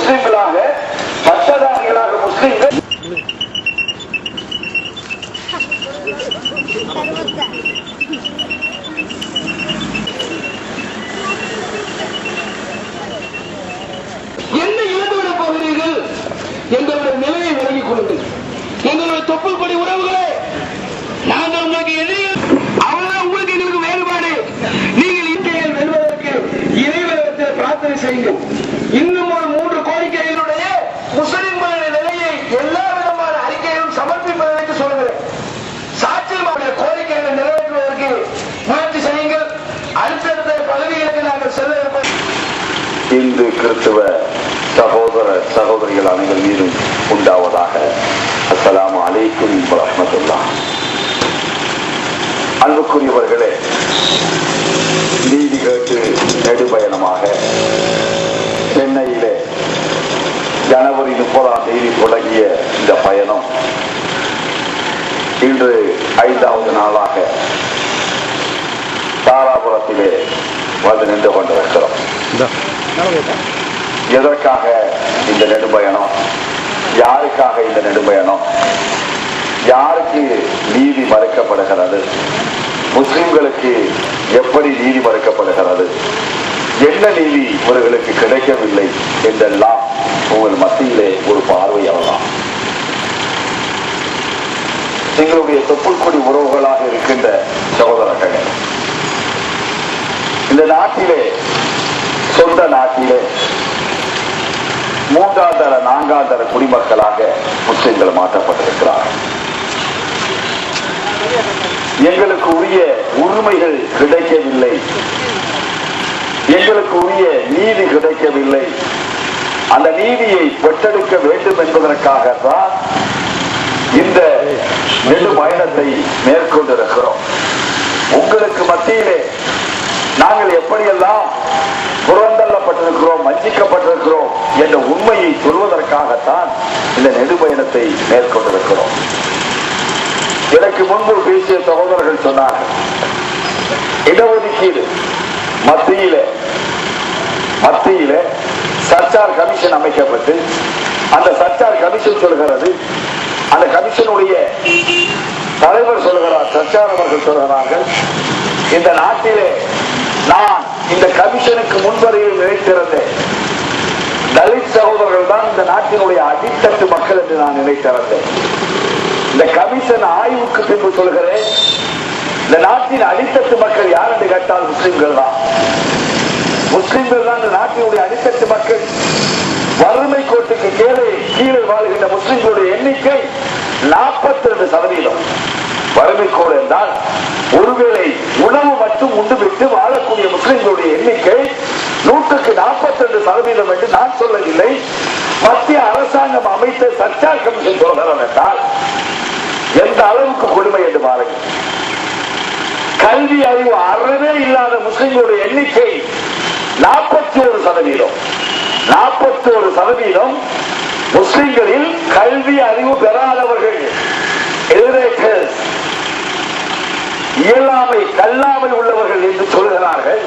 முஸ்லிம்களாக பட்டதாரிகளாக முஸ்லிம்கள் என்ன இழந்துவிடப் போகிறீர்கள்? எங்களுடைய நிலையை விலகிக் கொள்ளுங்கள். எங்களுடைய தொப்புள் கொடி உறவுகளே, நாங்கள் உங்களுக்கு எதிரிகள். அவ்வளவுதான் உங்களுக்கு எங்களுக்கு வேறுபாடு. நீங்கள் இந்தியை வெல்வதற்கு இறைவனத்தில் பிரார்த்தனை செய்யுங்கள். இன்னும் ஒரு 3 கோரிக்கைகளுடைய முஸ்லிம்களுடைய நிலையை எல்லா விதமான அறிக்கைகளும் சமர்ப்பிப்பதற்கு சொல்கிறேன். சாட்சியமான கோரிக்கைகளை நிறைவேற்றுவதற்கு முயற்சி செய்யுங்கள். அடுத்தடுத்த பதவிகளுக்கு நாங்கள் செல்ல இருப்போம். இந்து கிறிஸ்துவ சகோதர சகோதரிகள் அனைவர் மீதும் உண்டாவதாக. அஸ்ஸலாமு அலைக்கும் வரஹ்மத்துல்லாஹ். அன்புக்குரியவர்களே, நீதி கேட்டு நெடுபயணமாக சென்னையிலே ஜனவரி 30ஆம் தேதி தொடங்கிய இந்த பயணம் இன்று 5வது நாளாக தாராபுரத்திலே வந்து நின்று கொண்டிருக்கிறோம். எதற்காக இந்த நெடுபயணம்? யாருக்காக இந்த நெடுபயணம்? யாருக்கு நீதி மறுக்கப்படுகிறது? முஸ்லிம்களுக்கு எப்படி நீதி மறுக்கப்படுகிறது? என்ன நீதி இவர்களுக்கு கிடைக்கவில்லை என்றெல்லாம் உங்கள் மத்தியிலே ஒரு பார்வையாளலாம். எங்களுடைய தொப்புள் கொடி உறவுகளாக இருக்கின்ற சகோதரர்கள், இந்த நாட்டிலே, சொந்த நாட்டிலே 3ஆம் தர 4ஆம் தர குடிமக்களாக முஸ்லிம்கள் மாற்றப்பட்டிருக்கிறார்கள். எங்களுக்கு உரிய உரிமைகள் கிடைக்கவில்லை, எங்களுக்கு உரிய நீதி கிடைக்கவில்லை. அந்த நீதியை பெற்றெடுக்க வேண்டும் என்பதற்காகத்தான் இந்த நெடு பயணத்தை மேற்கொண்டிருக்கிறோம். உங்களுக்கு மத்தியிலே நாங்கள் எப்படியெல்லாம் புறந்தள்ளப்பட்டிருக்கிறோம், வஞ்சிக்கப்பட்டிருக்கிறோம் என்ற உண்மையை சொல்வதற்காகத்தான் இந்த நெடுபயணத்தை மேற்கொண்டிருக்கிறோம். எனக்கு முன்பு பேசிய சகோதரர்கள் சொன்னார்கள், இடஒதுக்கீடு மத்தியில சர்ச்சார் கமிஷன் அமைக்கப்பட்டு, அந்த சர்ச்சார் கமிஷன் சொல்கிறது, அந்த கமிஷனுடைய தலைவர் சொல்கிறார், சர்ச்சார் அவர்கள் சொல்கிறார்கள், இந்த நாட்டிலே நான் இந்த கமிஷனுக்கு முன்வரையில் நினைத்திருந்தேன், தலித் சகோதரர்கள் தான் இந்த நாட்டினுடைய அடித்தட்டு மக்கள் என்று நான் நினைத்திருந்தேன். இந்த கமிஷன் ஆய்வுக்கு பின்பு சொல்கிறேன், இந்த நாட்டின் அடித்தட்டு மக்கள் யார் என்று கேட்டால் முஸ்லிம்கள் தான். முஸ்லிம்கள் தான் இந்த நாட்டினுடைய அடித்தட்டு மக்கள். வறுமை கோட்டுக்கு கீழே வாழ்கின்ற முஸ்லிம்களுடைய எண்ணிக்கை 42%. வறுமை கோடு என்றால் ஒருவேளை உணவு மட்டும் உண்டுவிட்டு வாழக்கூடிய முஸ்லிம்களுடைய எண்ணிக்கை 142% என்று நான் சொல்லவில்லை. மத்திய அரசாங்கம் அமைத்த சர்ச்சார் கமிஷன் சொல்கிறார் என்றால் எந்த அளவுக்கு கொடுமை என்று பாருங்கள். கல்வி அறிவு அறவே இல்லாத முஸ்லிம்களுடைய எண்ணிக்கை 41%. 41% முஸ்லிம்களில் கல்வி அறிவு பெறாதவர்கள், இயலாமை கல்லாமை உள்ளவர்கள் என்று சொல்கிறார்கள்.